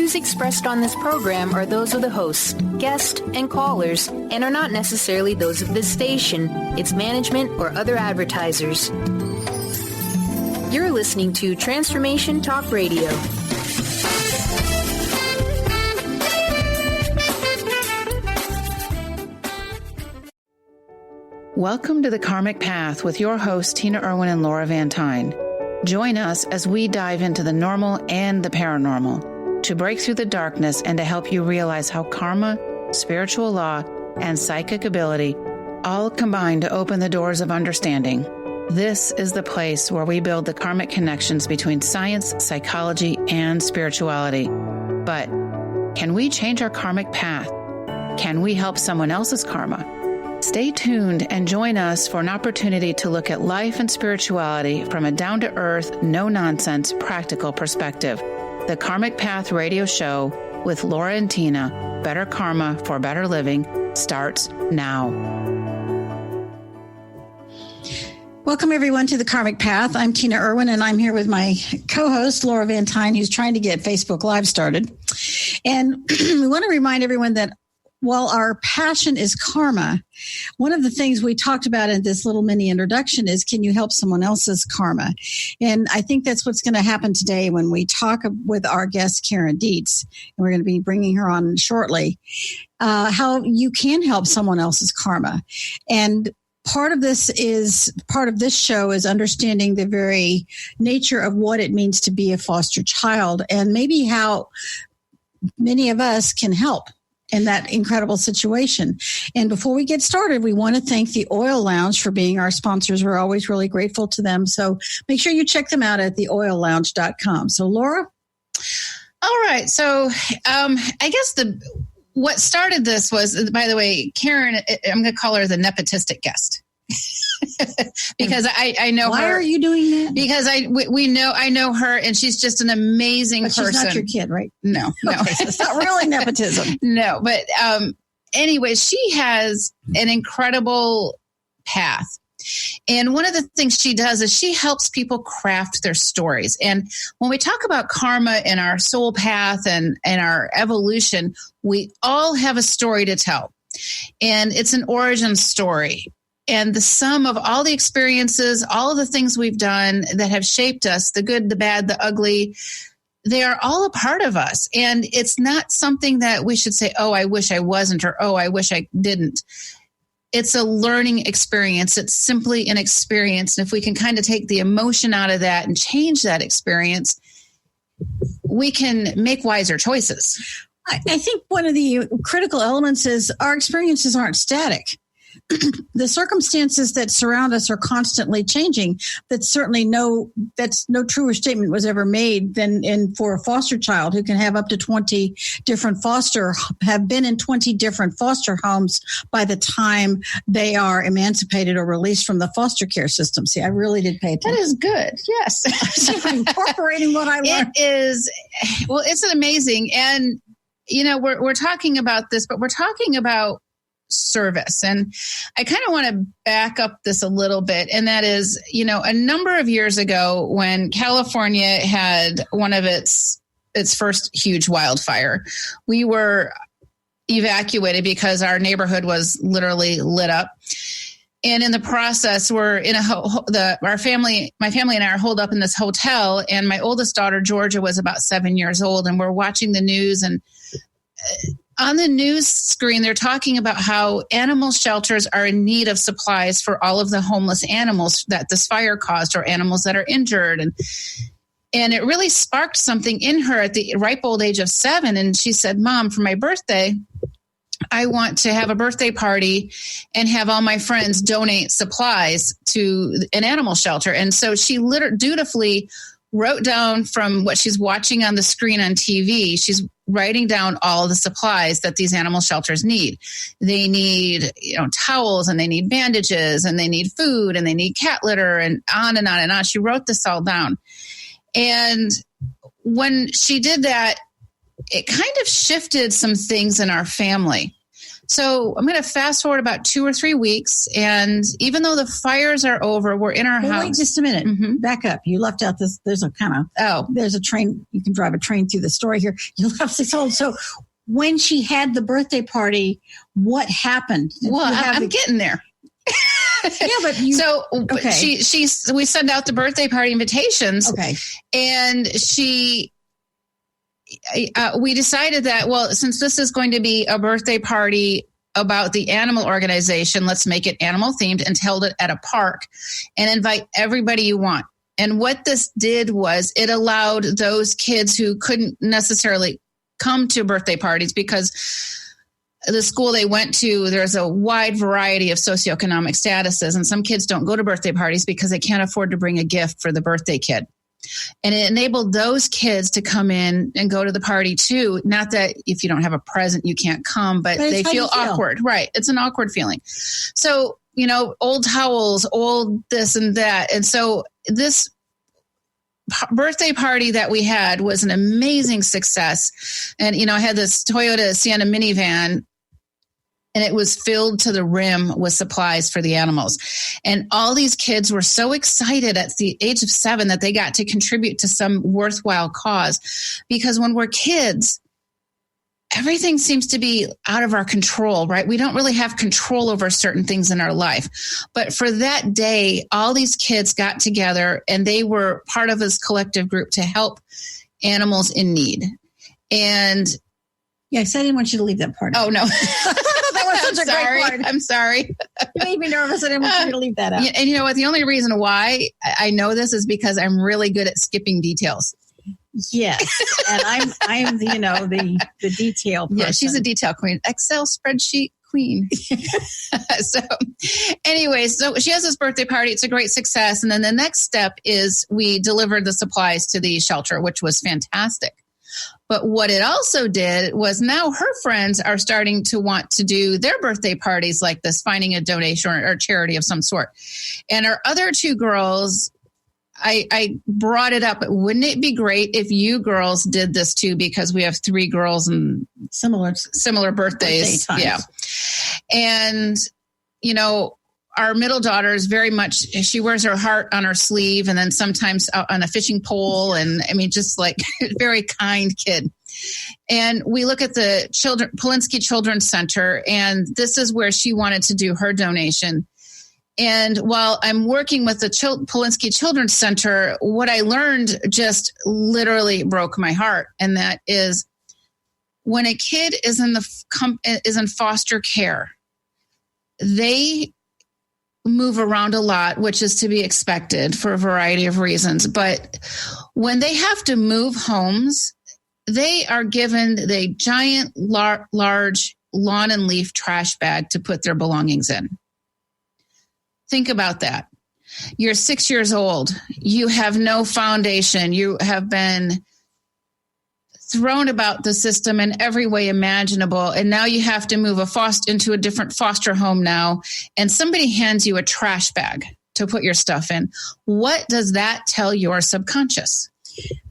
views expressed on this program are those of the host, guest, and callers, and are not necessarily those of this station, its management, or other advertisers. You're listening to Transformation Talk Radio. Welcome to The Karmic Path with your hosts, Tina Irwin and Laura Van Tyne. Join us as we dive into the normal and the paranormal to break through the darkness and to help you realize how karma, spiritual law, and psychic ability all combine to open the doors of understanding. This is the place where we build the karmic connections between science, psychology, and spirituality. But can we change our karmic path? Can we help someone else's karma? Stay tuned and join us for an opportunity to look at life and spirituality from a down-to-earth, no-nonsense, practical perspective. The Karmic Path radio show with Laura and Tina, Better Karma for Better Living, starts now. Welcome, everyone, to The Karmic Path. I'm Tina Irwin, and I'm here with my co-host, Laura Van Tyne, who's trying to get Facebook Live started. And we want to remind everyone that while our passion is karma, one of the things we talked about in this little mini introduction is, can you help someone else's karma? And I think that's what's going to happen today when we talk with our guest, Karen Dietz, and we're going to be bringing her on shortly, how you can help someone else's karma. And part of this show is understanding the very nature of what it means to be a foster child and maybe how many of us can help in that incredible situation. And before we get started, we want to thank the Oil Lounge for being our sponsors. We're always really grateful to them. So make sure you check them out at theoillounge.com. So Laura? All right. So I guess what started this was, by the way, Karen, I'm going to call her the nepotistic guest. Because I know Why her. Why are you doing that? Because I know her, and she's just an amazing person. She's not your kid, right? No. Okay, so it's not really nepotism. No, but anyway, she has an incredible path. And one of the things she does is she helps people craft their stories. And when we talk about karma and our soul path and our evolution, we all have a story to tell. And it's an origin story. And the sum of all the experiences, all of the things we've done that have shaped us, the good, the bad, the ugly, they are all a part of us. And it's not something that we should say, oh, I wish I wasn't, or oh, I wish I didn't. It's a learning experience. It's simply an experience. And if we can kind of take the emotion out of that and change that experience, we can make wiser choices. I think one of the critical elements is our experiences aren't static. The circumstances that surround us are constantly changing. That's no truer statement was ever made than for a foster child who can have up to 20 different have been in 20 different foster homes by the time they are emancipated or released from the foster care system. See, I really did pay attention. That is good. Yes. I'm incorporating what I learned. It's amazing. And, we're talking about this, but we're talking about service. And I kind of want to back up this a little bit. And that is, a number of years ago when California had one of its first huge wildfire, we were evacuated because our neighborhood was literally lit up. And in the process, we're in my family and I are holed up in this hotel. And my oldest daughter, Georgia, was about 7 years old. And we're watching the news, and on the news screen, they're talking about how animal shelters are in need of supplies for all of the homeless animals that this fire caused, or animals that are injured. And it really sparked something in her at the ripe old age of 7. And she said, Mom, for my birthday, I want to have a birthday party and have all my friends donate supplies to an animal shelter. And so she dutifully wrote down from what she's watching on the screen on TV. She's writing down all the supplies that these animal shelters need. They need, towels, and they need bandages, and they need food, and they need cat litter, and on and on and on. She wrote this all down. And when she did that, it kind of shifted some things in our family. So I'm going to fast forward about 2 or 3 weeks. And even though the fires are over, we're in our house. Wait just a minute. Mm-hmm. Back up. You left out this. There's a there's a train. You can drive a train through the story here. You left this whole. So when she had the birthday party, what happened? I'm getting there. Yeah, but we send out the birthday party invitations. Okay. And we decided that, since this is going to be a birthday party about the animal organization, let's make it animal themed and held it at a park and invite everybody you want. And what this did was it allowed those kids who couldn't necessarily come to birthday parties because the school they went to, there's a wide variety of socioeconomic statuses, and some kids don't go to birthday parties because they can't afford to bring a gift for the birthday kid. And it enabled those kids to come in and go to the party too. Not that if you don't have a present, you can't come, but they feel awkward. Right. It's an awkward feeling. So, old towels, old this and that. And so this birthday party that we had was an amazing success. And, I had this Toyota Sienna minivan, and it was filled to the rim with supplies for the animals. And all these kids were so excited at the age of 7 that they got to contribute to some worthwhile cause. Because when we're kids, everything seems to be out of our control, right? We don't really have control over certain things in our life. But for that day, all these kids got together and they were part of this collective group to help animals in need. And yes, I didn't want you to leave that part out. Oh, no. That was such a great part. I'm sorry. You made me nervous. I didn't want you to leave that out. And you know what? The only reason why I know this is because I'm really good at skipping details. Yes. And I'm the detail person. Yeah, she's a detail queen. Excel spreadsheet queen. So anyway, so she has this birthday party. It's a great success. And then the next step is we delivered the supplies to the shelter, which was fantastic. But what it also did was now her friends are starting to want to do their birthday parties like this, finding a donation or charity of some sort. And our other 2 girls, I brought it up. Wouldn't it be great if you girls did this too? Because we have 3 girls and similar birthdays. Yeah. And, our middle daughter is very much, she wears her heart on her sleeve and then sometimes on a fishing pole. And just like very kind kid. And we look at the Polinsky Children's Center, and this is where she wanted to do her donation. And while I'm working with the Polinsky Children's Center, what I learned just literally broke my heart. And that is when a kid is in foster care, they move around a lot, which is to be expected for a variety of reasons. But when they have to move homes, they are given the giant, large lawn and leaf trash bag to put their belongings in. Think about that. You're 6 years old. You have no foundation. You have been thrown about the system in every way imaginable. And now you have to move into a different foster home now. And somebody hands you a trash bag to put your stuff in. What does that tell your subconscious?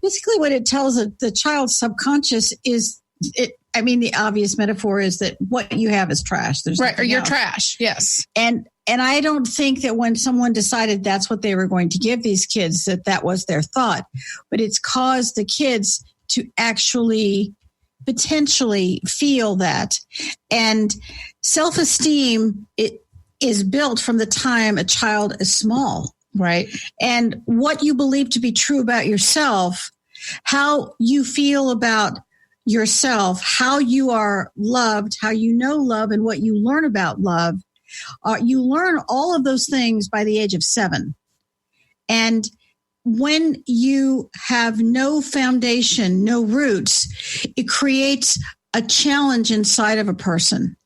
Basically, what it tells the child's subconscious is the obvious metaphor is that what you have is trash. There's right. Or you're trash. Yes. And I don't think that when someone decided that's what they were going to give these kids, that was their thought, but it's caused the kids to actually potentially feel that. And self-esteem, it is built from the time a child is small. Right. And what you believe to be true about yourself, how you feel about yourself, how you are loved, how you know love, and what you learn about love. You learn all of those things by the age of 7. And when you have no foundation, no roots, it creates a challenge inside of a person.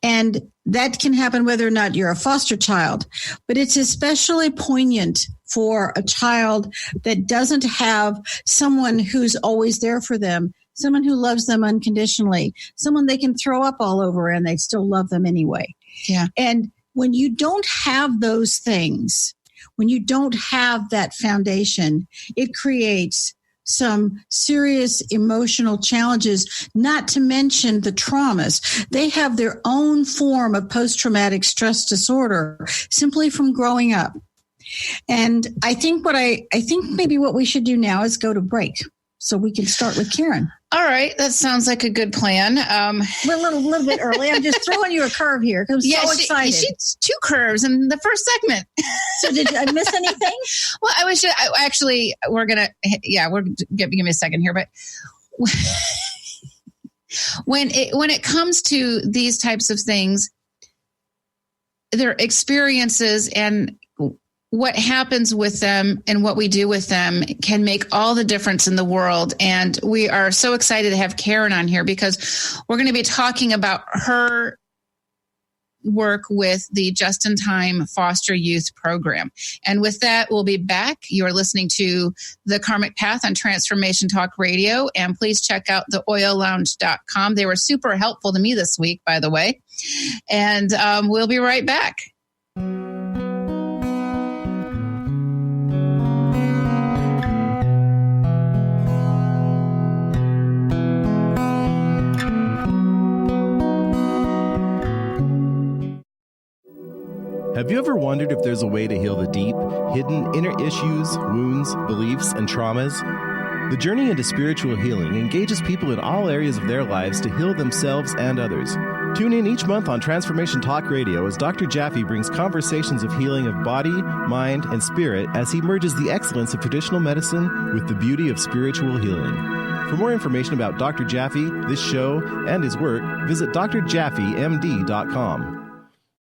And that can happen whether or not you're a foster child, but it's especially poignant for a child that doesn't have someone who's always there for them, someone who loves them unconditionally, someone they can throw up all over and they still love them anyway. Yeah. And when you don't have those things, when you don't have that foundation, it creates some serious emotional challenges, not to mention the traumas. They have their own form of post-traumatic stress disorder simply from growing up. And I think maybe what we should do now is go to break so we can start with Karen. All right. That sounds like a good plan. We're a little bit early. I'm just throwing you a curve here because I'm so excited. She's 2 curves in the first segment. So did I miss anything? Well, give me a second here, but when it comes to these types of things, their experiences and what happens with them and what we do with them can make all the difference in the world. And we are so excited to have Karen on here because we're going to be talking about her work with the Just-in-Time Foster Youth Program. And with that, we'll be back. You're listening to The Karmic Path on Transformation Talk Radio. And please check out theoillounge.com. They were super helpful to me this week, by the way. And we'll be right back. Have you ever wondered if there's a way to heal the deep, hidden inner issues, wounds, beliefs, and traumas? The journey into spiritual healing engages people in all areas of their lives to heal themselves and others. Tune in each month on Transformation Talk Radio as Dr. Jaffe brings conversations of healing of body, mind, and spirit as he merges the excellence of traditional medicine with the beauty of spiritual healing. For more information about Dr. Jaffe, this show, and his work, visit drjaffemd.com.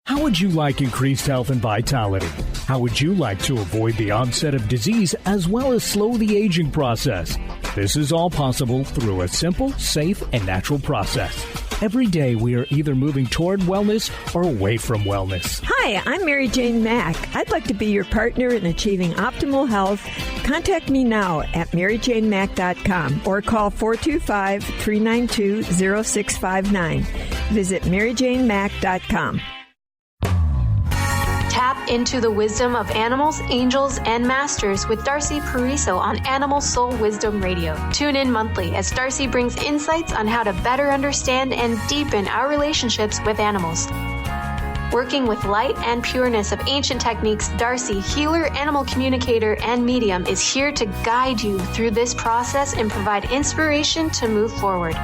How would you like increased health and vitality? How would you like to avoid the onset of disease as well as slow the aging process? This is all possible through a simple, safe, and natural process. Every day we are either moving toward wellness or away from wellness. Hi, I'm Mary Jane Mack. I'd like to be your partner in achieving optimal health. Contact me now at maryjanemack.com or call 425-392-0659. Visit maryjanemack.com. Tap into the wisdom of animals, angels, and masters with Darcy Pariso on Animal Soul Wisdom Radio. Tune in monthly as Darcy brings insights on how to better understand and deepen our relationships with animals. Working with light and pureness of ancient techniques, Darcy, healer, animal communicator, and medium, is here to guide you through this process and provide inspiration to move forward.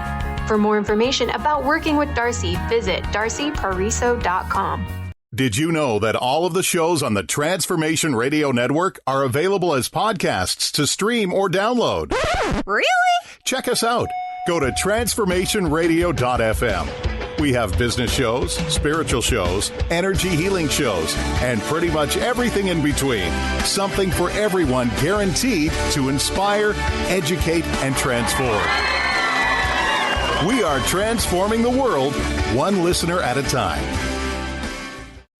For more information about working with Darcy, visit darcypariso.com. Did you know that all of the shows on the Transformation Radio Network are available as podcasts to stream or download? Really? Check us out. Go to transformationradio.fm. We have business shows, spiritual shows, energy healing shows, and pretty much everything in between. Something for everyone, guaranteed to inspire, educate, and transform. We are transforming the world, one listener at a time.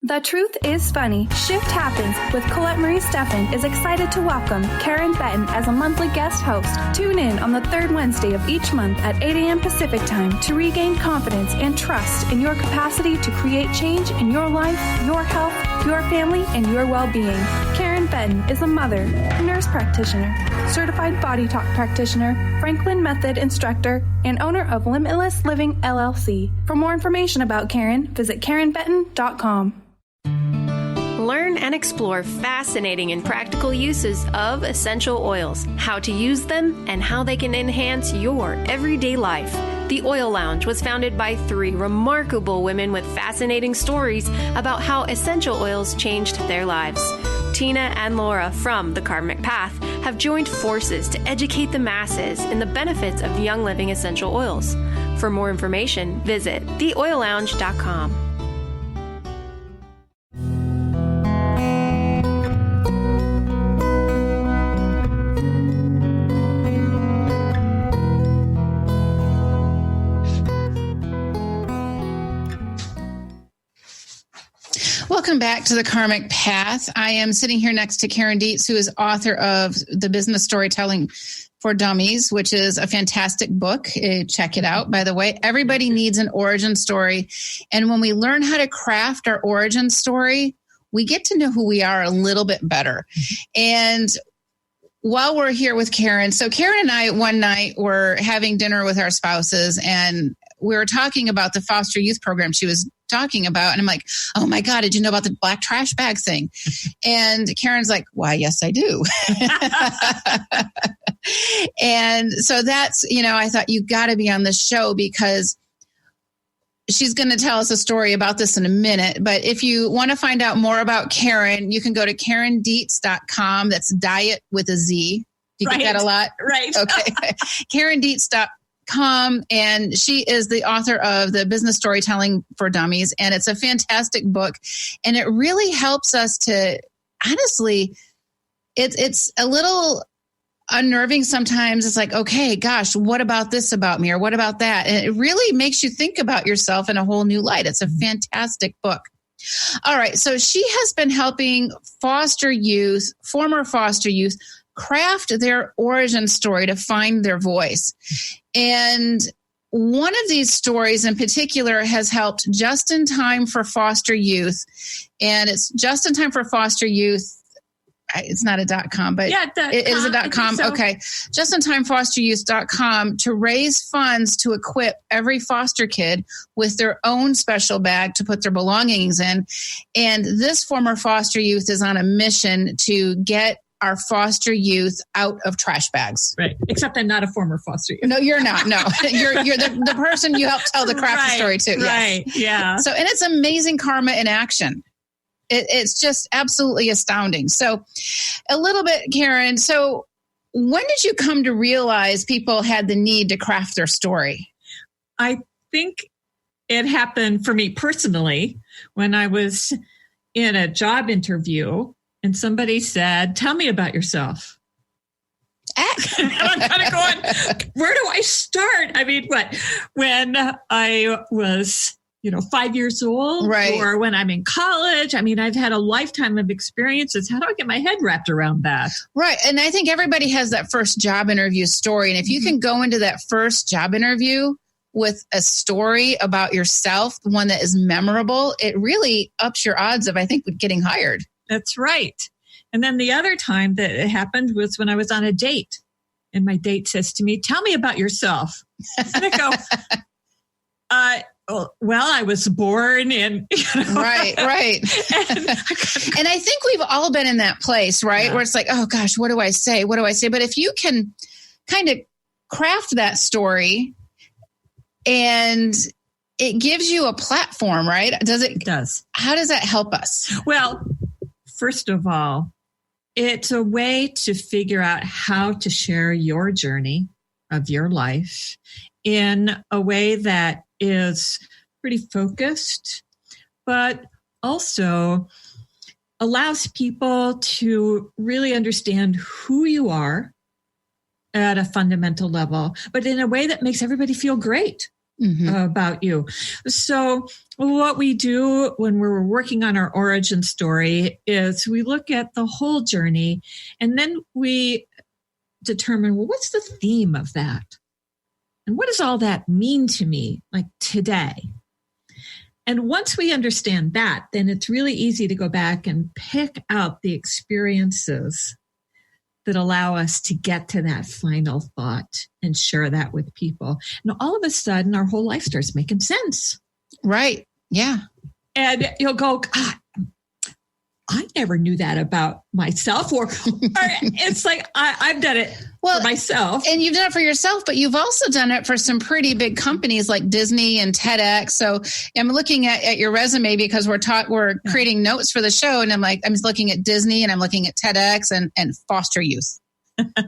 The Truth is Funny. Shift Happens with Colette Marie Steffen is excited to welcome Karen Benton as a monthly guest host. Tune in on the third Wednesday of each month at 8 a.m. Pacific Time to regain confidence and trust in your capacity to create change in your life, your health, your family, and your well-being. Karen Benton is a mother, nurse practitioner, certified body talk practitioner, Franklin Method instructor, and owner of Limitless Living LLC. For more information about Karen, visit KarenBenton.com. Learn and explore fascinating and practical uses of essential oils, how to use them, and how they can enhance your everyday life. The Oil Lounge was founded by 3 remarkable women with fascinating stories about how essential oils changed their lives. Tina and Laura from The Karmic Path have joined forces to educate the masses in the benefits of Young Living essential oils. For more information, visit theoillounge.com. Welcome back to The Karmic Path. I am sitting here next to Karen Dietz, who is author of The Business Storytelling for Dummies, which is a fantastic book. Check it out, by the way. Everybody needs an origin story. And when we learn how to craft our origin story, we get to know who we are a little bit better. And while we're here with Karen, so Karen and I one night were having dinner with our spouses, and we were talking about the foster youth program she was talking about. And I'm like, oh my God, did you know about the black trash bag thing? And Karen's like, why, yes, I do. And so that's, I thought you got to be on the show because she's going to tell us a story about this in a minute. But if you want to find out more about Karen, you can go to KarenDietz.com. That's diet with a Z. You get that a lot? Right. Okay. KarenDietz.com. And she is the author of the Business Storytelling for Dummies. And it's a fantastic book. And it really helps us to, honestly, it's a little unnerving sometimes. It's like, okay, gosh, what about this about me? Or what about that? And it really makes you think about yourself in a whole new light. It's a fantastic book. All right. So she has been helping former foster youth, craft their origin story to find their voice. And one of these stories in particular has helped Just in Time for Foster Youth. And it's Just in Time for Foster Youth. It's not a .com, but it is a .com. So. Okay. JustInTimeFosterYouth.com to raise funds to equip every foster kid with their own special bag to put their belongings in. And this former foster youth is on a mission to get our foster youth out of trash bags. Right. Except I'm not a former foster youth. No, you're not. No, you're the person you helped tell the craft story to. Right. Yes. Yeah. So, and it's amazing karma in action. It's just absolutely astounding. So a little bit, Karen, so when did you come to realize people had the need to craft their story? I think it happened for me personally when I was in a job interview and somebody said, tell me about yourself. And I'm kind of going, where do I start? I mean, when I was 5 years old, right, or when I'm in college. I mean, I've had a lifetime of experiences. How do I get my head wrapped around that? Right. And I think everybody has that first job interview story. And if you can go into that first job interview with a story about yourself, one that is memorable, it really ups your odds of, I think, getting hired. That's right. And then the other time that it happened was when I was on a date. And my date says to me, tell me about yourself. And I go, well, I was born in, Right. And I think we've all been in that place, right? Yeah. Where it's like, oh gosh, what do I say? But if you can kind of craft that story and it gives you a platform, right? It does. How does that help us? Well, first of all, it's a way to figure out how to share your journey of your life in a way that is pretty focused, but also allows people to really understand who you are at a fundamental level, but in a way that makes everybody feel great about you. So what we do when we're working on our origin story is we look at the whole journey and then we determine, well, what's the theme of that? And what does all that mean to me, like today? And once we understand that, then it's really easy to go back and pick out the experiences that allow us to get to that final thought and share that with people. And all of a sudden, our whole life starts making sense. Right. Yeah. And you'll go, God, I never knew that about myself. Or it's like, I've done it for myself. And you've done it for yourself, but you've also done it for some pretty big companies like Disney and TEDx. So I'm looking at your resume because we're creating notes for the show. And I'm looking at Disney and I'm looking at TEDx and foster youth.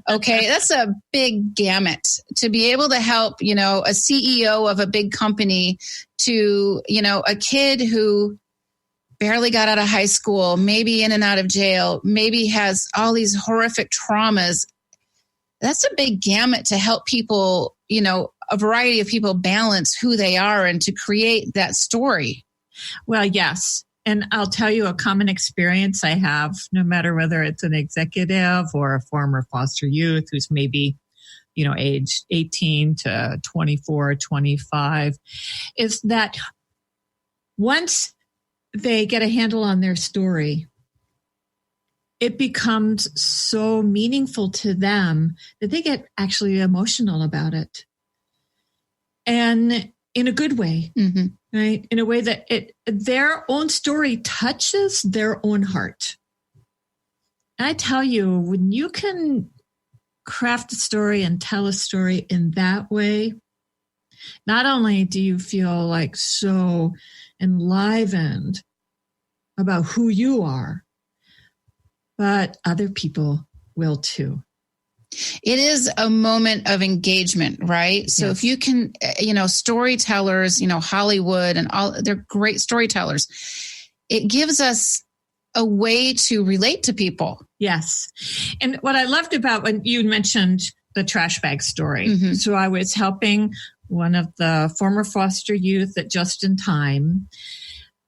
Okay. That's a big gamut to be able to help, a CEO of a big company to, a kid who barely got out of high school, maybe in and out of jail, maybe has all these horrific traumas. That's a big gamut to help people, a variety of people balance who they are and to create that story. Well, yes. And I'll tell you a common experience I have, no matter whether it's an executive or a former foster youth who's maybe, age 18 to 24, 25, is that once they get a handle on their story, it becomes so meaningful to them that they get actually emotional about it. And in a good way, right? In a way that their own story touches their own heart. And I tell you, when you can craft a story and tell a story in that way, not only do you feel like so enlivened about who you are, but other people will too. It is a moment of engagement, right? So if you can, storytellers, Hollywood and all, they're great storytellers. It gives us a way to relate to people. Yes. And what I loved about when you mentioned the trash bag story. So I was helping one of the former foster youth at Just in Time.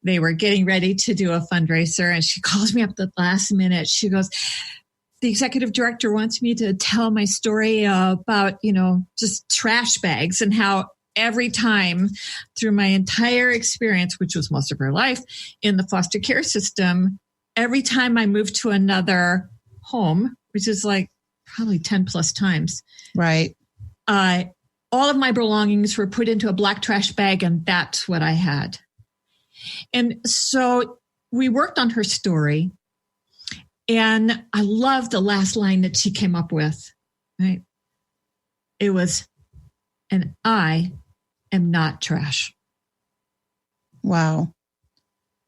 They were getting ready to do a fundraiser, and she calls me up at the last minute. She goes, the executive director wants me to tell my story about, just trash bags, and how every time through my entire experience, which was most of her life in the foster care system, every time I moved to another home, which is like probably 10 plus times. Right. All of my belongings were put into a black trash bag, and that's what I had. And so we worked on her story. And I love the last line that she came up with, right? It was, and I am not trash. Wow.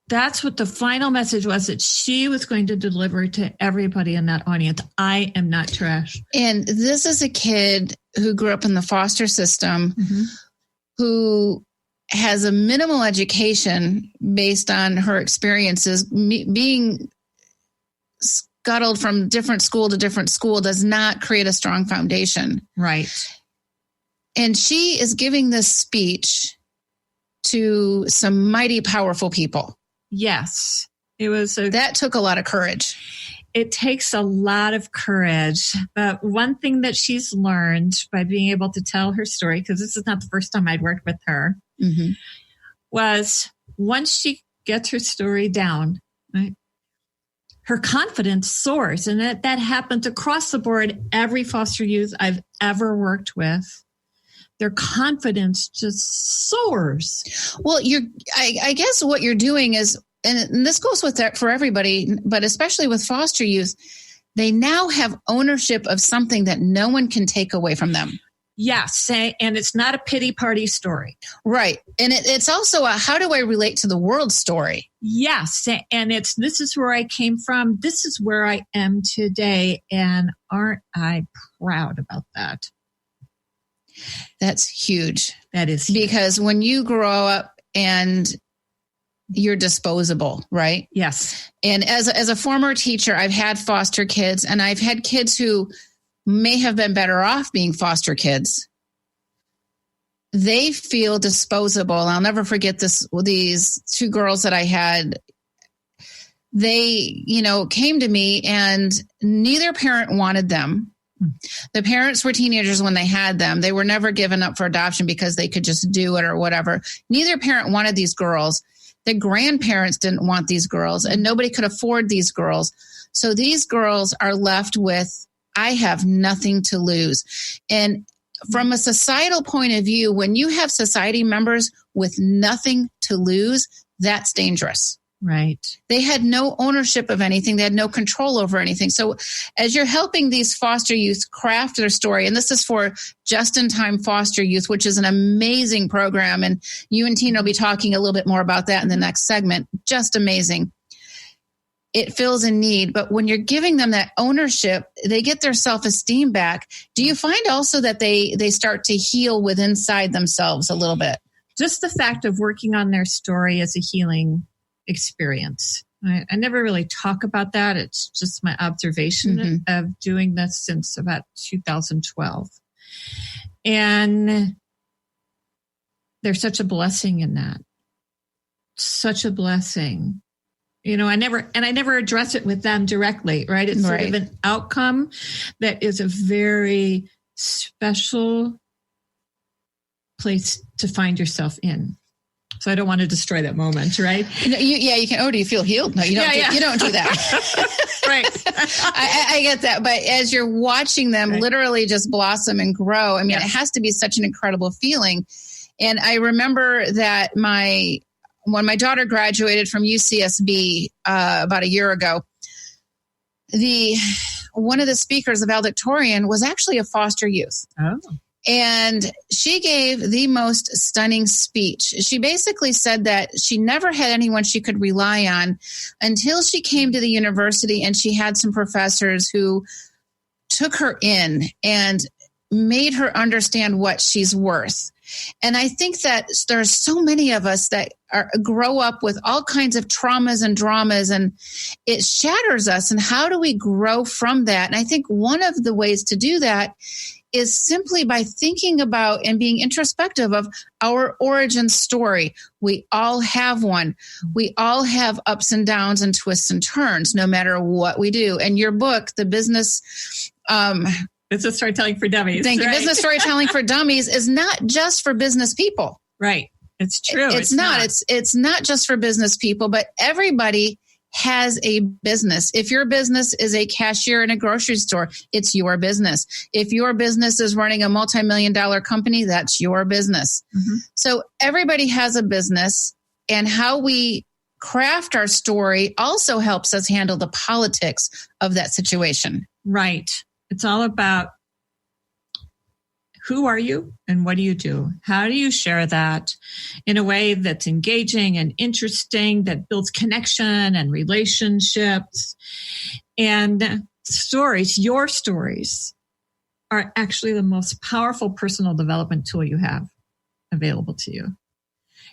That's what the final message was that she was going to deliver to everybody in that audience. I am not trash. And this is a kid who grew up in the foster system, who has a minimal education based on her experiences. Being scuttled from different school to different school does not create a strong foundation. Right. And she is giving this speech to some mighty powerful people. Yes. That took a lot of courage. It takes a lot of courage. But one thing that she's learned by being able to tell her story, because this is not the first time I'd worked with her, was once she gets her story down, right, her confidence soars. And that happens across the board. Every foster youth I've ever worked with, their confidence just soars. Well, I guess what you're doing is, and this goes with that for everybody, but especially with foster youth, they now have ownership of something that no one can take away from them. Yes. And it's not a pity party story. Right. And it's also a how do I relate to the world story? Yes. And this is where I came from. This is where I am today. And aren't I proud about that? That's huge. That is huge. Because when you grow up and you're disposable, right? Yes. And as a former teacher, I've had foster kids, and I've had kids who may have been better off being foster kids. They feel disposable. I'll never forget these two girls that I had. They, came to me, and neither parent wanted them. The parents were teenagers when they had them. They were never given up for adoption because they could just do it or whatever. Neither parent wanted these girls. The grandparents didn't want these girls, and nobody could afford these girls. So these girls are left with, I have nothing to lose. And from a societal point of view, when you have society members with nothing to lose, that's dangerous. Right. They had no ownership of anything. They had no control over anything. So as you're helping these foster youth craft their story, and this is for Just in Time Foster Youth, which is an amazing program. And you and Tina will be talking a little bit more about that in the next segment. Just amazing. It fills a need. But when you're giving them that ownership, they get their self-esteem back. Do you find also that they start to heal within inside themselves a little bit? Just the fact of working on their story as a healing experience. I never really talk about that. It's just my observation of doing this since about 2012. And there's such a blessing in that. Such a blessing. I never address it with them directly, right? It's sort of an outcome that is a very special place to find yourself in. So I don't want to destroy that moment, right? You can. Oh, do you feel healed? No, you don't. You don't do that. Right. I get that. But as you're watching them literally just blossom and grow, I mean, it has to be such an incredible feeling. And I remember that when my daughter graduated from UCSB about a year ago, one of the speakers, the valedictorian, was actually a foster youth. Oh. And she gave the most stunning speech. She basically said that she never had anyone she could rely on until she came to the university and she had some professors who took her in and made her understand what she's worth. And I think that there's so many of us that grow up with all kinds of traumas and dramas, and it shatters us. And how do we grow from that? And I think one of the ways to do that is simply by thinking about and being introspective of our origin story. We all have one. We all have ups and downs and twists and turns, no matter what we do. And your book, The Business... Business Storytelling for Dummies. Thank you. Business Storytelling for Dummies is not just for business people. Right. It's true. It's not. It's not just for business people, but everybody has a business. If your business is a cashier in a grocery store, it's your business. If your business is running a multi-million-dollar company, that's your business. Mm-hmm. So everybody has a business, and how we craft our story also helps us handle the politics of that situation. Right. It's all about who are you and what do you do? How do you share that in a way that's engaging and interesting, that builds connection and relationships? And stories, your stories, are actually the most powerful personal development tool you have available to you.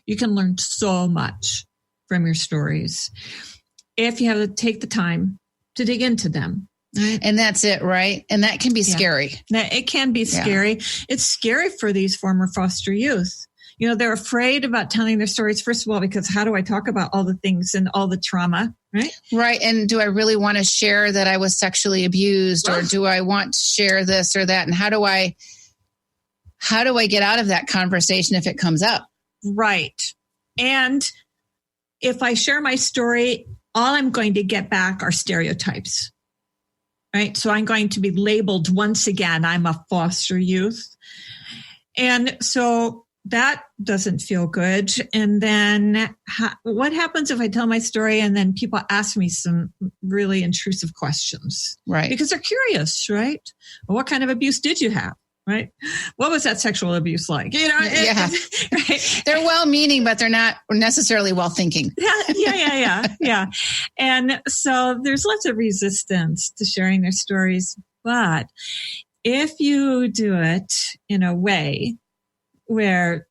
You can learn so much from your stories if you have to take the time to dig into them. Right. And that's it, right? And that can be scary. It can be scary. Yeah. It's scary for these former foster youth. You know, they're afraid about telling their stories, first of all, because how do I talk about all the things and all the trauma, right? Right. And do I really want to share that I was sexually abused, or do I want to share this or that? And how do I get out of that conversation if it comes up? Right. And if I share my story, all I'm going to get back are stereotypes. Right. So I'm going to be labeled once again. I'm a foster youth. And so that doesn't feel good. And then what happens if I tell my story and then people ask me some really intrusive questions? Right. Because they're curious, right? Well, what kind of abuse did you have? Right. What was that sexual abuse like? You know, right. They're well-meaning, but they're not necessarily well-thinking. Yeah. And so there's lots of resistance to sharing their stories. But if you do it in a way where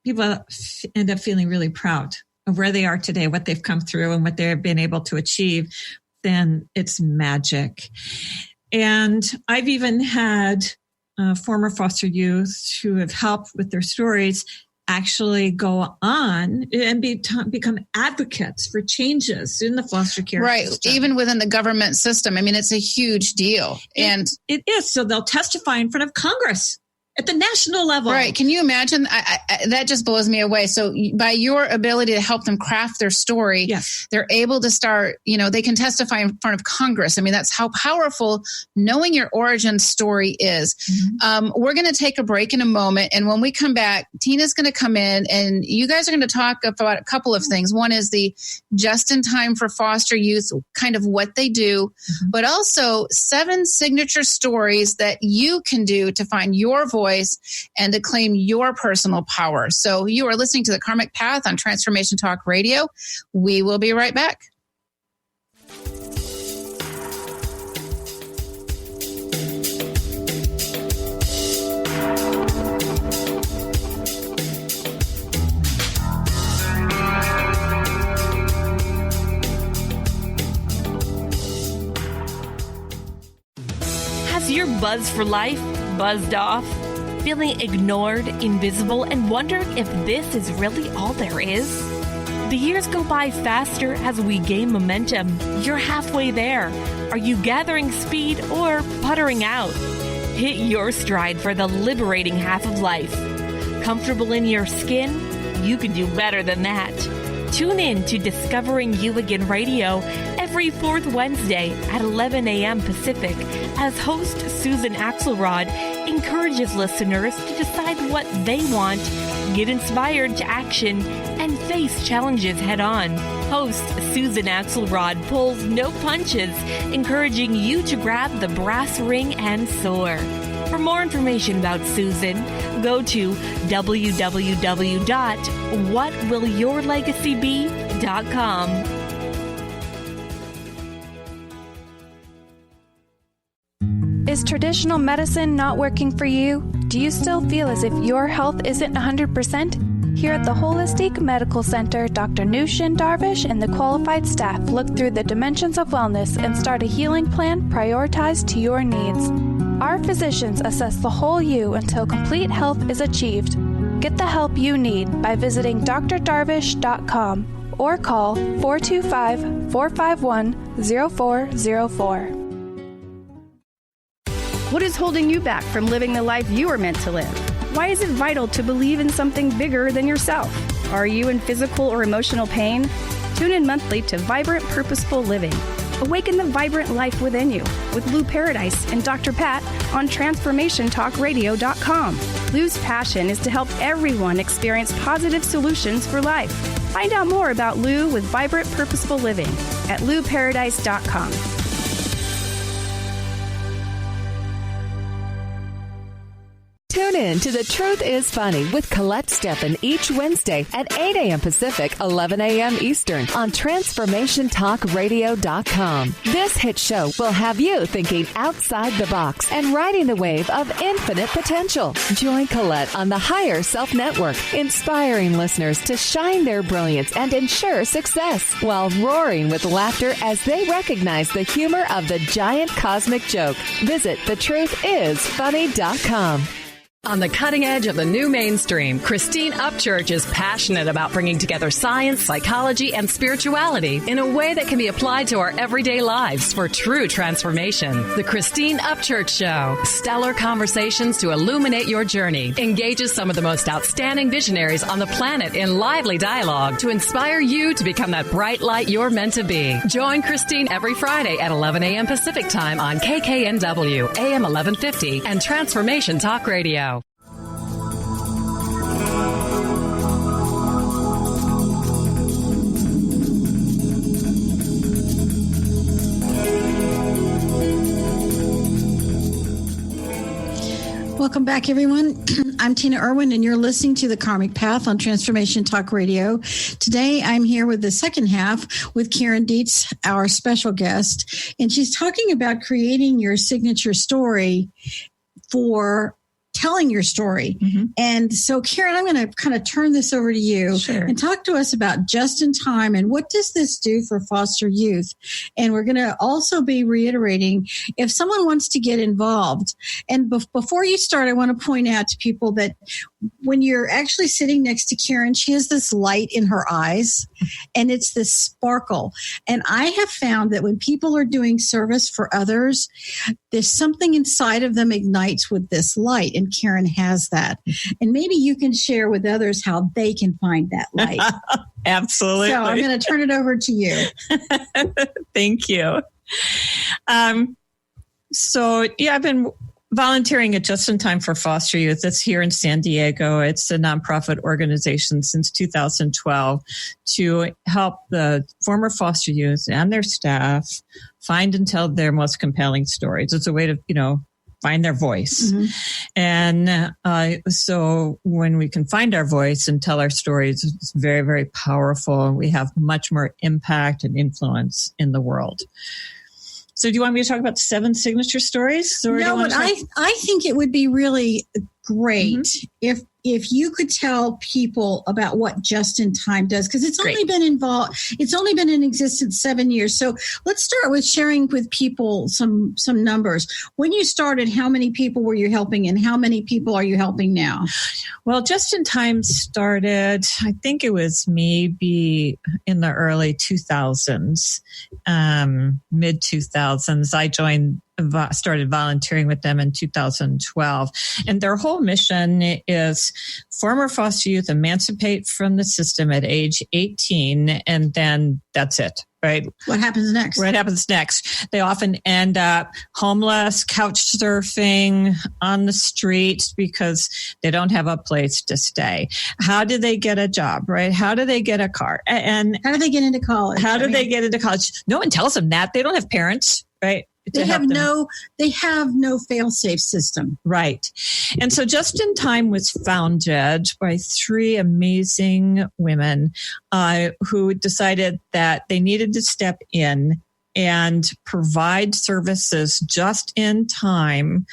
people end up feeling really proud of where they are today, what they've come through and what they've been able to achieve, then it's magic. And I've even had former foster youth who have helped with their stories actually go on and become advocates for changes in the foster care system. Even within the government system. I mean, it's a huge deal. And it is. So they'll testify in front of Congress at the national level. Right. Can you imagine? That just blows me away. So by your ability to help them craft their story, they're able to start, they can testify in front of Congress. I mean, that's how powerful knowing your origin story is. Mm-hmm. We're going to take a break in a moment. And when we come back, Tina's going to come in and you guys are going to talk about a couple of things. One is the Just in Time for Foster Youth, kind of what they do, but also 7 signature stories that you can do to find your voice and to claim your personal power. So you are listening to The Karmic Path on Transformation Talk Radio. We will be right back. Has your buzz for life buzzed off? Feeling ignored, invisible, and wondering if this is really all there is? The years go by faster as we gain momentum. You're halfway there. Are you gathering speed or puttering out? Hit your stride for the liberating half of life. Comfortable in your skin, you can do better than that. Tune in to Discovering You Again Radio every fourth Wednesday at 11 a.m. Pacific as host Susan Axelrod encourages listeners to decide what they want, get inspired to action, and face challenges head on. Host Susan Axelrod pulls no punches, encouraging you to grab the brass ring and soar. For more information about Susan, go to www.whatwillyourlegacybe.com. Is traditional medicine not working for you? Do you still feel as if your health isn't 100%? Here at the Holistic Medical Center, Dr. Nushin Darvish and the qualified staff look through the dimensions of wellness and start a healing plan prioritized to your needs. Our physicians assess the whole you until complete health is achieved. Get the help you need by visiting drdarvish.com or call 425-451-0404. What is holding you back from living the life you are meant to live? Why is it vital to believe in something bigger than yourself? Are you in physical or emotional pain? Tune in monthly to Vibrant Purposeful Living. Awaken the vibrant life within you with Lou Paradise and Dr. Pat on TransformationTalkRadio.com. Lou's passion is to help everyone experience positive solutions for life. Find out more about Lou with Vibrant Purposeful Living at LouParadise.com. Tune in to The Truth is Funny with Colette Steffen each Wednesday at 8 a.m. Pacific, 11 a.m. Eastern on TransformationTalkRadio.com. This hit show will have you thinking outside the box and riding the wave of infinite potential. Join Colette on the Higher Self Network, inspiring listeners to shine their brilliance and ensure success while roaring with laughter as they recognize the humor of the giant cosmic joke. Visit thetruthисfunny.com. On the cutting edge of the new mainstream, Christine Upchurch is passionate about bringing together science, psychology, and spirituality in a way that can be applied to our everyday lives for true transformation. The Christine Upchurch Show, stellar conversations to illuminate your journey, engages some of the most outstanding visionaries on the planet in lively dialogue to inspire you to become that bright light you're meant to be. Join Christine every Friday at 11 a.m. Pacific Time on KKNW, AM 1150, and Transformation Talk Radio. Welcome back, everyone. I'm Tina Irwin, and you're listening to The Karmic Path on Transformation Talk Radio. Today, I'm here with the second half with Karen Dietz, our special guest, and she's talking about creating your signature story for telling your story. Mm-hmm. And so, Karen, I'm going to kind of turn this over to you and talk to us about just in time and what does this do for foster youth? And we're going to also be reiterating if someone wants to get involved. And before you start, I want to point out to people that when you're actually sitting next to Karen, she has this light in her eyes and it's this sparkle. And I have found that when people are doing service for others, there's something inside of them ignites with this light. And Karen has that. And maybe you can share with others how they can find that light. Absolutely. So I'm going to turn it over to you. Thank you. I've been volunteering at Just in Time for Foster Youth. It's here in San Diego. It's a nonprofit organization since 2012 to help the former foster youth and their staff find and tell their most compelling stories. It's a way to, find their voice. Mm-hmm. And so when we can find our voice and tell our stories, it's very, very powerful. And we have much more impact and influence in the world. So do you want me to talk about the 7 signature stories? No, but I think it would be really great if you could tell people about what Just in Time does, because it's only been in existence 7 years. So let's start with sharing with people some numbers. When you started, how many people were you helping and how many people are you helping now? Well, Just in Time started, I think it was maybe in the early 2000s, mid 2000s. I joined started volunteering with them in 2012. And their whole mission is former foster youth emancipate from the system at age 18, and then that's it. Right. What happens next? What happens next? They often end up homeless, couch surfing on the streets because they don't have a place to stay. How do they get a job? Right? How do they get a car? And how do they get into college? They get into college? No one tells them that. They don't have parents. Right. They have no fail-safe system. Right. And so Just in Time was founded by 3 amazing women who decided that they needed to step in and provide services just in time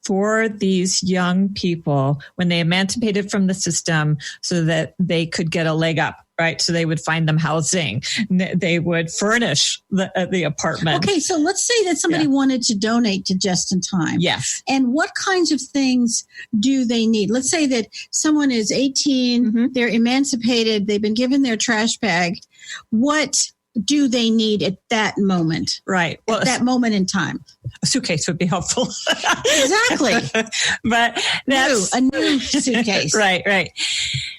for these young people when they emancipated from the system so that they could get a leg up. Right. So they would find them housing. They would furnish the apartment. Okay. So let's say that somebody wanted to donate to Just in Time. Yes. And what kinds of things do they need? Let's say that someone is 18, they're emancipated, they've been given their trash bag. What do they need at that moment? Right. Well, at that moment in time. A suitcase would be helpful. Exactly. But that's a new suitcase. Right.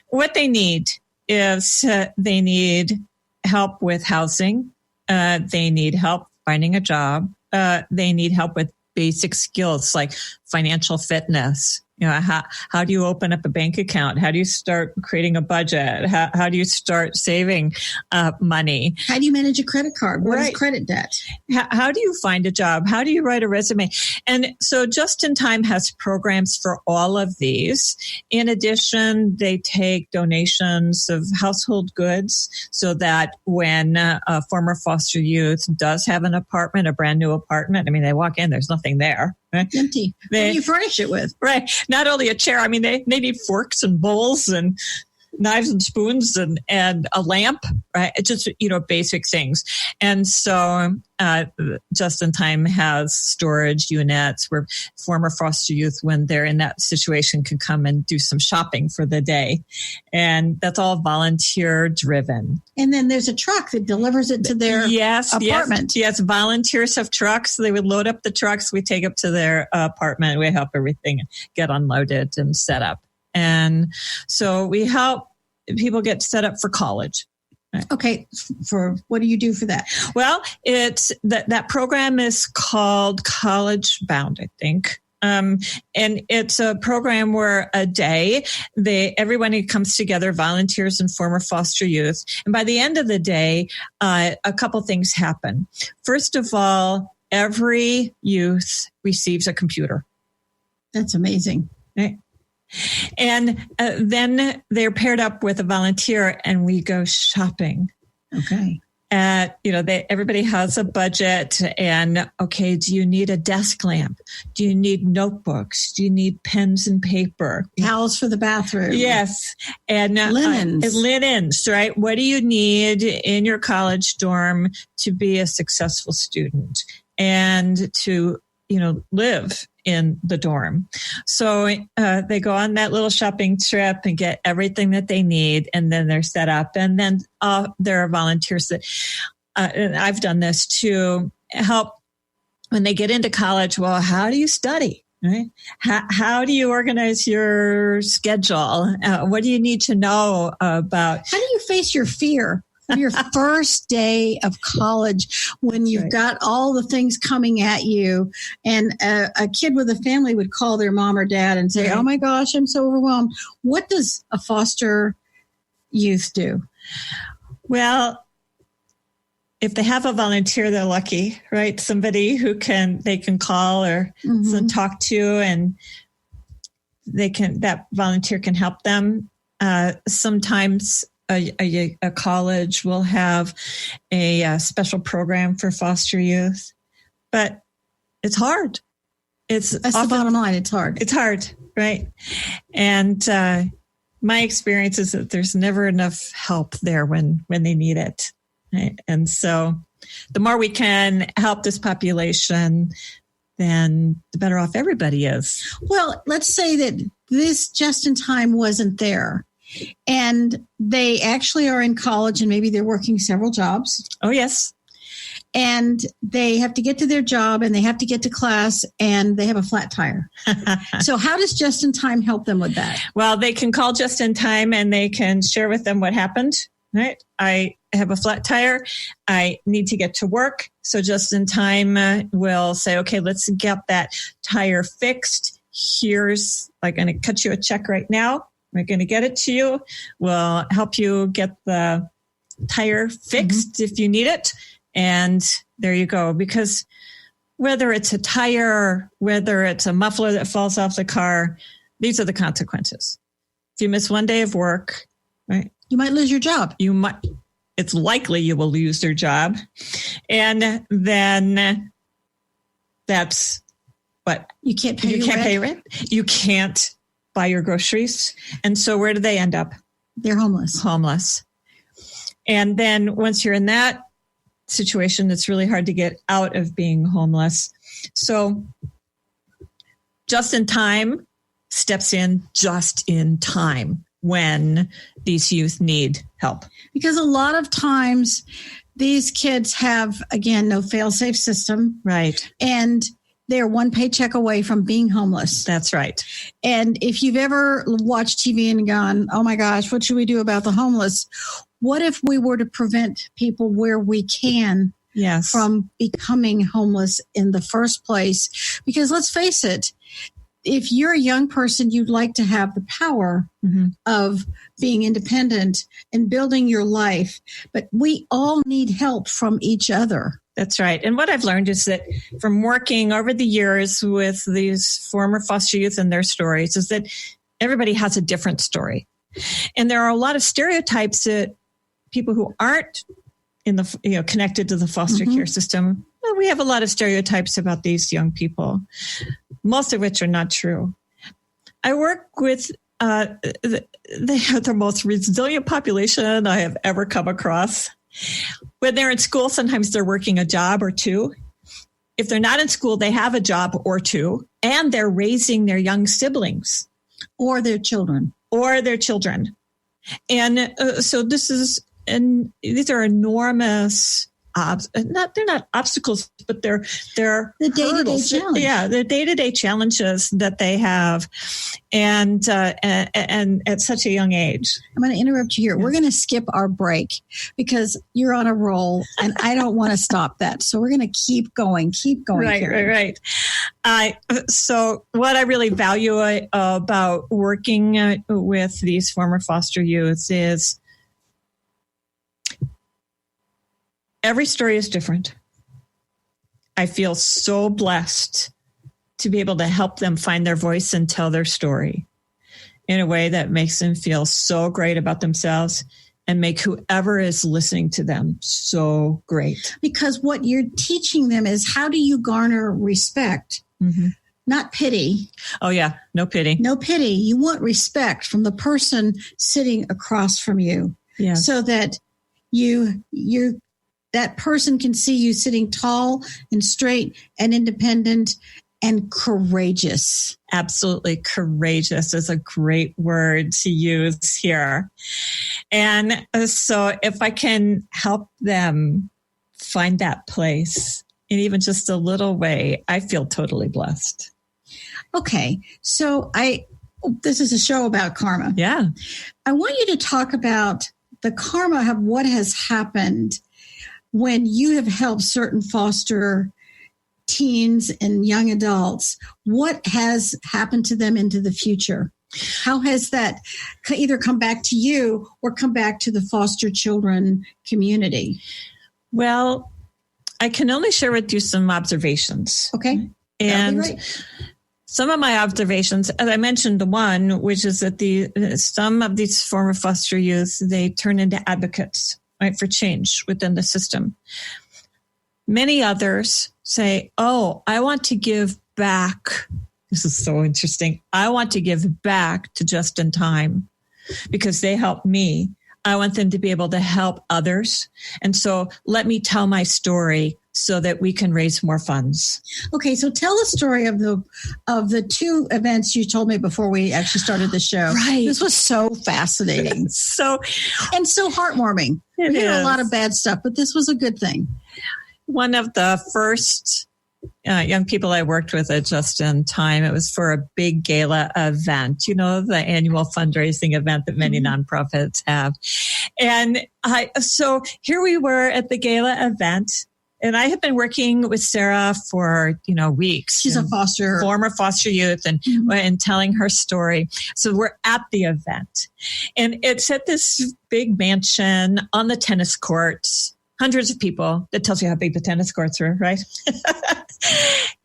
What they need is they need help with housing. They need help finding a job. They need help with basic skills like financial fitness. You know, how do you open up a bank account? How do you start creating a budget? How do you start saving money? How do you manage a credit card? What is credit debt? How do you find a job? How do you write a resume? And so Just in Time has programs for all of these. In addition, they take donations of household goods so that when a former foster youth does have an apartment, a brand new apartment, I mean, they walk in, there's nothing there. Right? Empty. What do you furnish it with? Right. Not only a chair. I mean, they need forks and bowls and knives and spoons and a lamp, right? It's just, basic things. And so Just in Time has storage units where former foster youth, when they're in that situation, can come and do some shopping for the day. And that's all volunteer driven. And then there's a truck that delivers it to their apartment. Yes, volunteers have trucks. They would load up the trucks. We take up to their apartment. We help everything get unloaded and set up. And so we help people get set up for college. Okay. For what do you do for that? Well, it's that program is called College Bound, I think. And it's a program where a day everyone who comes together, volunteers and former foster youth. And by the end of the day, a couple things happen. First of all, every youth receives a computer. That's amazing. Right? And then they're paired up with a volunteer and we go shopping. Okay. Everybody has a budget and, okay, do you need a desk lamp? Do you need notebooks? Do you need pens and paper? Towels for the bathroom. Yes. And linens, right? What do you need in your college dorm to be a successful student and to, live in the dorm? So they go on that little shopping trip and get everything that they need, and then they're set up. And then there are volunteers that, and I've done this to help when they get into college. Well, how do you study? Right? How do you organize your schedule? What do you need to know about? How do you face your fear? Your first day of college, when you've got all the things coming at you, and a kid with a family would call their mom or dad and say, "Oh my gosh, I'm so overwhelmed." What does a foster youth do? Well, if they have a volunteer, they're lucky, right? Somebody who they can call or talk to, and that volunteer can help them. Sometimes a college will have a special program for foster youth, but it's hard. That's the bottom line. It's hard. It's hard, right? And my experience is that there's never enough help there when they need it. Right? And so the more we can help this population, then the better off everybody is. Well, let's say that this Just in Time wasn't there, and they actually are in college and maybe they're working several jobs. Oh, yes. and they have to get to their job and they have to get to class and they have a flat tire. So how does Just in Time help them with that? Well, they can call Just in Time and they can share with them what happened, right? I have a flat tire. I need to get to work. So Just in Time will say, okay, let's get that tire fixed. Here's, I'm going to cut you a check right now. We're going to get it to you. We'll help you get the tire fixed if you need it. And there you go. Because whether it's a tire, whether it's a muffler that falls off the car, these are the consequences. If you miss one day of work, right? You might lose your job. It's likely you will lose your job. And then that's what? You can't pay rent. You can't buy your groceries. And so where do they end up? They're homeless. And then once you're in that situation, it's really hard to get out of being homeless. So Just in Time steps in just in time when these youth need help. Because a lot of times these kids have, again, no fail-safe system. Right. And they're one paycheck away from being homeless. That's right. And if you've ever watched TV and gone, oh my gosh, what should we do about the homeless? What if we were to prevent people where we can from becoming homeless in the first place? Because let's face it, if you're a young person, you'd like to have the power of being independent and building your life. But we all need help from each other. That's right. And what I've learned is that from working over the years with these former foster youth and their stories is that everybody has a different story. And there are a lot of stereotypes that people who aren't in the connected to the foster care system, we have a lot of stereotypes about these young people, most of which are not true. I work with they have the most resilient population I have ever come across. When they're in school, sometimes they're working a job or two. If they're not in school, they have a job or two, and they're raising their young siblings. Or their children. And so these are enormous, they're not obstacles, but they're the day-to-day challenge. Yeah, the day-to-day challenges that they have, and at such a young age. I'm going to interrupt you here. Yes. We're going to skip our break because you're on a roll, and I don't want to stop that. So we're going to keep going. Right. So what I really value about working with these former foster youths is every story is different. I feel so blessed to be able to help them find their voice and tell their story in a way that makes them feel so great about themselves and make whoever is listening to them so great. Because what you're teaching them is how do you garner respect, not pity. Oh, yeah. No pity. No pity. You want respect from the person sitting across from you so that that person can see you sitting tall and straight and independent and courageous. Absolutely. Courageous is a great word to use here. And so if I can help them find that place in even just a little way, I feel totally blessed. Okay. So this is a show about karma. Yeah. I want you to talk about the karma of what has happened when you have helped certain foster teens and young adults. What has happened to them into the future? How has that either come back to you or come back to the foster children community? Well, I can only share with you some observations. Okay. And some of my observations, as I mentioned, the one, which is that some of these former foster youth, they turn into advocates. Right, for change within the system. Many others say, oh, I want to give back. This is so interesting. I want to give back to Just in Time because they helped me. I want them to be able to help others. And so let me tell my story so that we can raise more funds. Okay, so tell the story of the two events you told me before we actually started the show. Right. This was so fascinating. so heartwarming. We hear a lot of bad stuff, but this was a good thing. one of the first young people I worked with at Just in Time. It was for a big gala event, the annual fundraising event that many nonprofits have. And so here we were at the gala event, and I had been working with Sarah for, weeks. She's a former foster youth, and telling her story. So we're at the event, and it's at this big mansion on the tennis courts. Hundreds of people. That tells you how big the tennis courts were, right?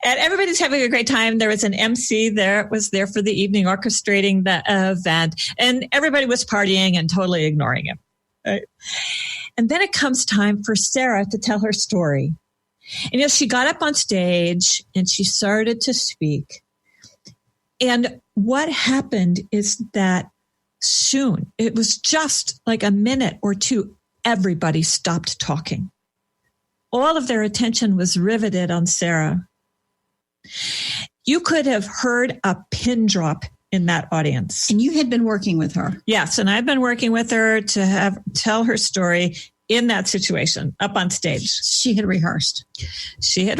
And everybody's having a great time. There was an MC there, was there for the evening orchestrating the event. And everybody was partying and totally ignoring him. Right? And then it comes time for Sarah to tell her story. And she got up on stage and she started to speak. And what happened is that soon, it was just like a minute or two, everybody stopped talking. All of their attention was riveted on Sarah. You could have heard a pin drop in that audience. And you had been working with her. Yes, and I've been working with her to tell her story in that situation, up on stage. She had rehearsed. She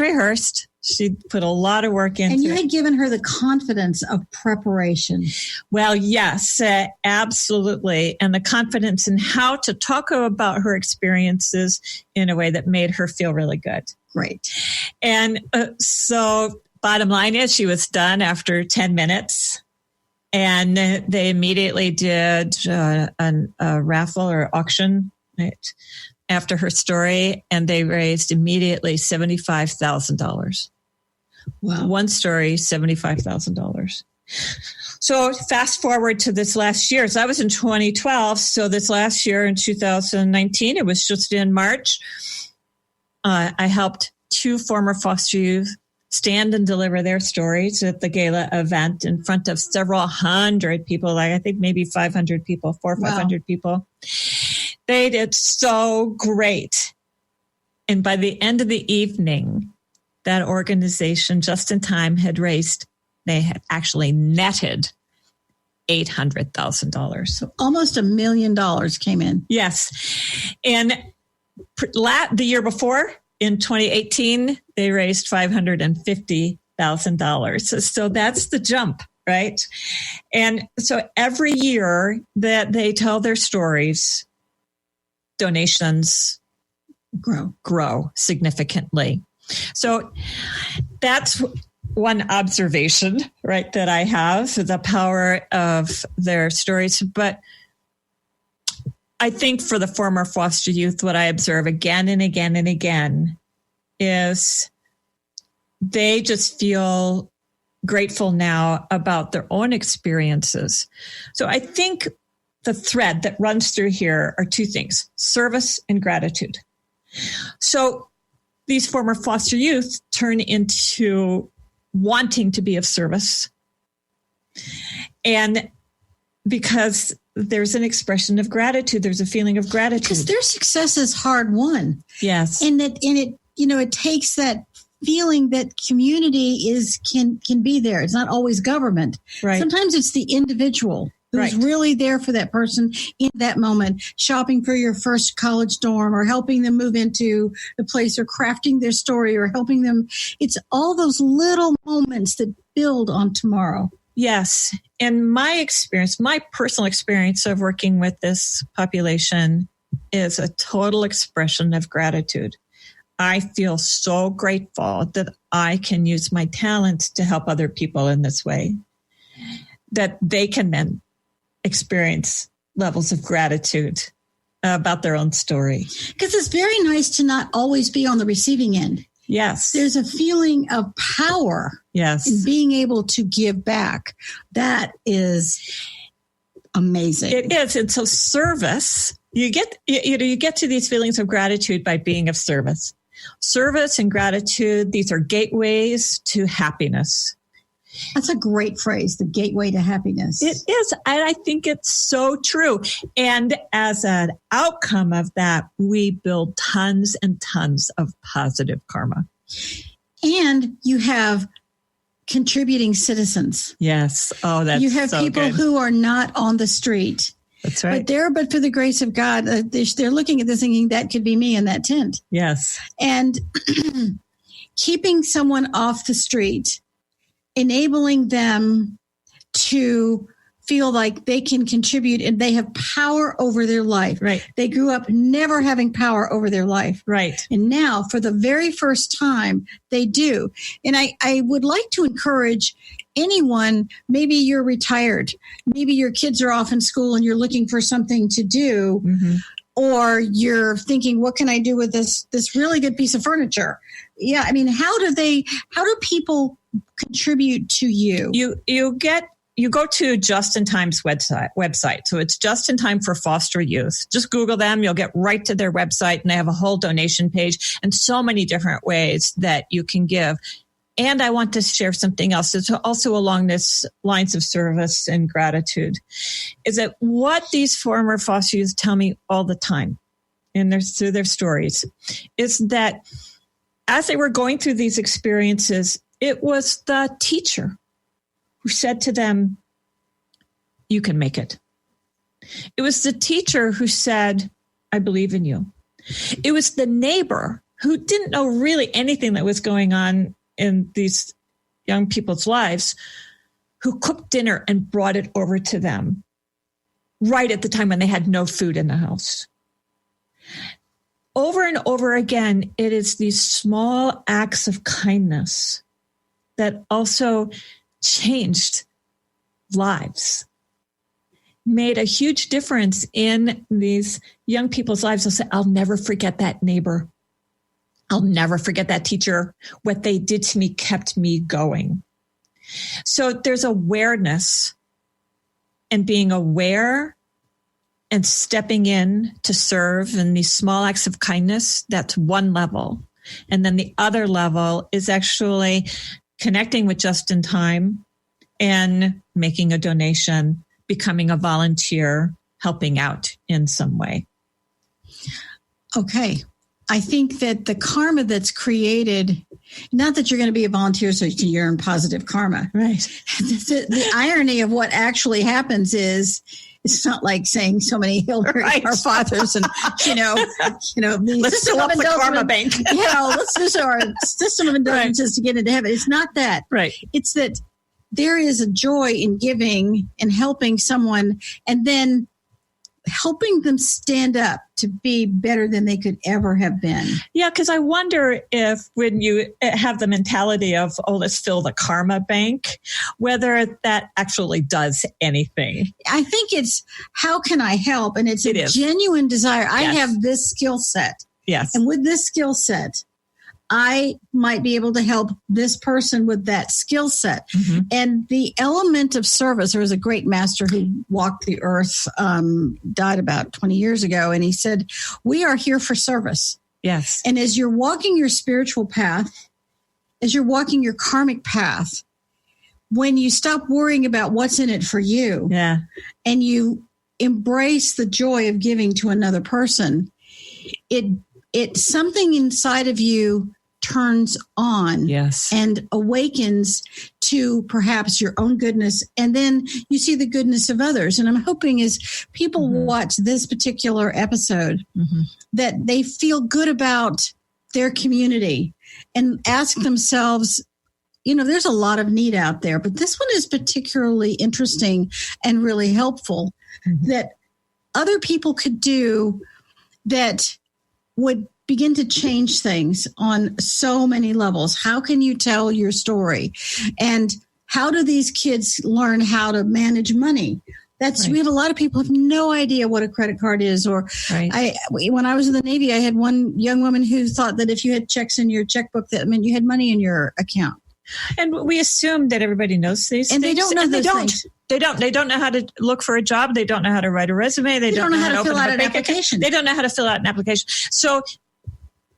put a lot of work into it. And you had given her the confidence of preparation. Well, yes, absolutely. And the confidence in how to talk about her experiences in a way that made her feel really good. Great. And so bottom line is she was done after 10 minutes. And they immediately did a raffle or auction, right, after her story. And they raised immediately $75,000. Wow. One story, $75,000. So fast forward to this last year. So I was in 2012. So this last year in 2019, it was just in March. I helped 2 former foster youth stand and deliver their stories at the gala event in front of several hundred people, like I think maybe 500 people, 400 or 500 people. They did so great. And by the end of the evening, that organization, Just in Time, they had actually netted $800,000. So almost $1 million came in. Yes. And the year before, in 2018, they raised $550,000. So that's the jump, right? And so every year that they tell their stories, donations grow significantly. So that's one observation, right, that I have, the power of their stories. But I think for the former foster youth, what I observe again and again and again is they just feel grateful now about their own experiences. So I think the thread that runs through here are 2 things: service and gratitude. So these former foster youth turn into wanting to be of service. And because there's an expression of gratitude, there's a feeling of gratitude. Because their success is hard won. Yes. And it takes that feeling that community can be there. It's not always government. Right. Sometimes it's the individual who's really there for that person in that moment, shopping for your first college dorm or helping them move into the place or crafting their story or helping them. It's all those little moments that build on tomorrow. Yes. And my personal experience of working with this population is a total expression of gratitude. I feel so grateful that I can use my talents to help other people in this way, that they can then experience levels of gratitude about their own story. Because it's very nice to not always be on the receiving end. Yes. There's a feeling of power. Yes. In being able to give back. That is amazing. It is. And so service, you get to these feelings of gratitude by being of service. Service and gratitude, these are gateways to happiness. That's a great phrase, the gateway to happiness. It is. And I think it's so true. And as an outcome of that, we build tons and tons of positive karma. And you have contributing citizens. Yes. Oh, that's so You have people good. who are not on the street. That's right. But for the grace of God, they're looking at this thinking that could be me in that tent. Yes. And keeping someone off the street, enabling them to feel like they can contribute and they have power over their life. Right. They grew up never having power over their life. Right. And now, for the very first time, they do. And I would like to encourage anyone, maybe you're retired, maybe your kids are off in school and you're looking for something to do, or you're thinking, what can I do with this really good piece of furniture? Yeah. I mean, how do people contribute to you? You go to Just in Time's website. So it's Just in Time for Foster Youth. Just Google them. You'll get right to their website, and they have a whole donation page and so many different ways that you can give. And I want to share something else. It's also along this lines of service and gratitude, is that what these former foster youth tell me all the time through their stories is that as they were going through these experiences, it was the teacher who said to them, you can make it. It was the teacher who said, I believe in you. It was the neighbor who didn't know really anything that was going on in these young people's lives, who cooked dinner and brought it over to them right at the time when they had no food in the house. Over and over again, it is these small acts of kindness that also changed lives, made a huge difference in these young people's lives. They'll say, I'll never forget that neighbor. I'll never forget that teacher. What they did to me kept me going. So there's awareness, and being aware and stepping in to serve in these small acts of kindness. That's one level. And then the other level is actually connecting with Just in Time and making a donation, becoming a volunteer, helping out in some way. Okay. I think that the karma that's created, not that you're going to be a volunteer so you can earn positive karma. Right. The irony of what actually happens is, it's not like saying so many Hail our fathers and, the let's fill up the karma bank. Let's do our system of indulgences to get into heaven. It's not that. Right. It's that there is a joy in giving and helping someone, and then helping them stand up to be better than they could ever have been. Yeah, because I wonder if when you have the mentality of, let's fill the karma bank, whether that actually does anything. I think it's, how can I help? And it's a genuine desire. Yes. I have this skill set. Yes. And with this skill set, I might be able to help this person with that skill set. Mm-hmm. And the element of service, there was a great master who walked the earth, died about 20 years ago. And he said, we are here for service. Yes. And as you're walking your spiritual path, as you're walking your karmic path, when you stop worrying about what's in it for you, and you embrace the joy of giving to another person, it something inside of you turns on, and awakens to perhaps your own goodness, and then you see the goodness of others. And I'm hoping as people watch this particular episode, that they feel good about their community and ask themselves, there's a lot of need out there, but this one is particularly interesting and really helpful that other people could do that would begin to change things on so many levels. How can you tell your story? And how do these kids learn how to manage money? We have a lot of people who have no idea what a credit card is. Or when I was in the Navy, I had one young woman who thought that if you had checks in your checkbook, that meant you had money in your account. And we assume that everybody knows these and things. They don't know those things. They don't. They don't know how to look for a job. They don't know how to write a resume. They don't know how to fill out an application. They don't know how to fill out an application. So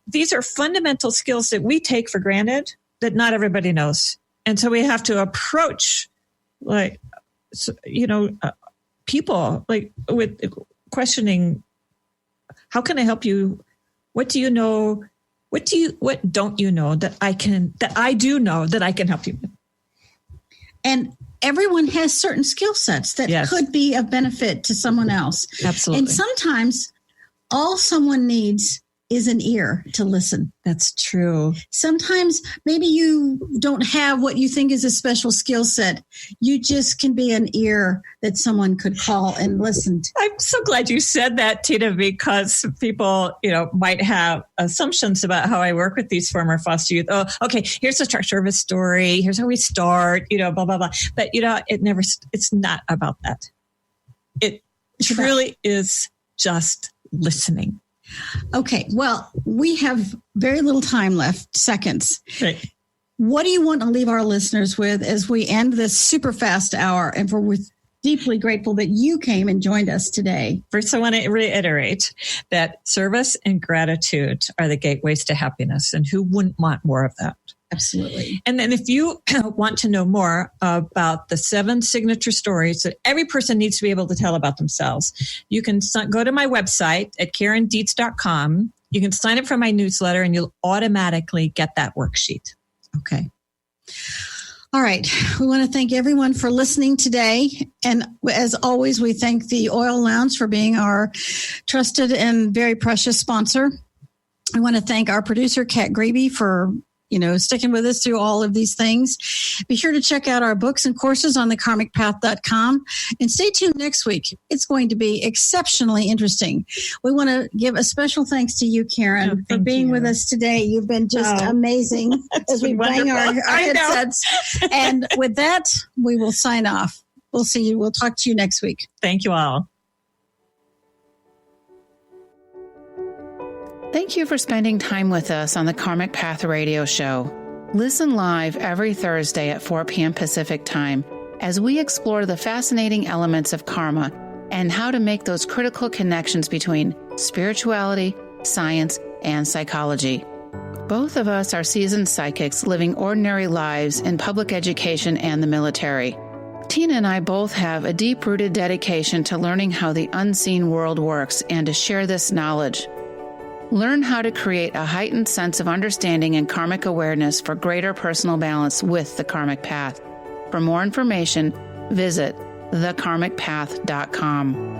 these are fundamental skills that we take for granted that not everybody knows. And so we have to approach people with questioning, how can I help you? What do you know? What don't you know that I do know that I can help you with? And everyone has certain skill sets that could be of benefit to someone else. Absolutely. And sometimes all someone needs is an ear to listen. That's true. Sometimes maybe you don't have what you think is a special skill set. You just can be an ear that someone could call and listen to. I'm so glad you said that, Tina, because people, might have assumptions about how I work with these former foster youth. Oh, okay, here's a church service story. Here's how we start, blah, blah, blah. But, it's not about that. It truly is just listening. Okay, well, we have very little time left, seconds. Right. What do you want to leave our listeners with as we end this super fast hour? And we're deeply grateful that you came and joined us today. First, I want to reiterate that service and gratitude are the gateways to happiness. And who wouldn't want more of that? Absolutely. And then if you want to know more about the 7 signature stories that every person needs to be able to tell about themselves, you can go to my website at KarenDietz.com. You can sign up for my newsletter and you'll automatically get that worksheet. Okay. All right. We want to thank everyone for listening today. And as always, we thank the Oil Lounge for being our trusted and very precious sponsor. I want to thank our producer, Kat Graby, for sticking with us through all of these things. Be sure to check out our books and courses on thekarmicpath.com and stay tuned next week. It's going to be exceptionally interesting. We want to give a special thanks to you, Karen, for being with us today. You've been just amazing as we bang our headsets. And with that, we will sign off. We'll see you. We'll talk to you next week. Thank you all. Thank you for spending time with us on the Karmic Path Radio Show. Listen live every Thursday at 4 p.m. Pacific Time as we explore the fascinating elements of karma and how to make those critical connections between spirituality, science, and psychology. Both of us are seasoned psychics living ordinary lives in public education and the military. Tina and I both have a deep-rooted dedication to learning how the unseen world works and to share this knowledge. Learn how to create a heightened sense of understanding and karmic awareness for greater personal balance with the Karmic Path. For more information, visit thekarmicpath.com.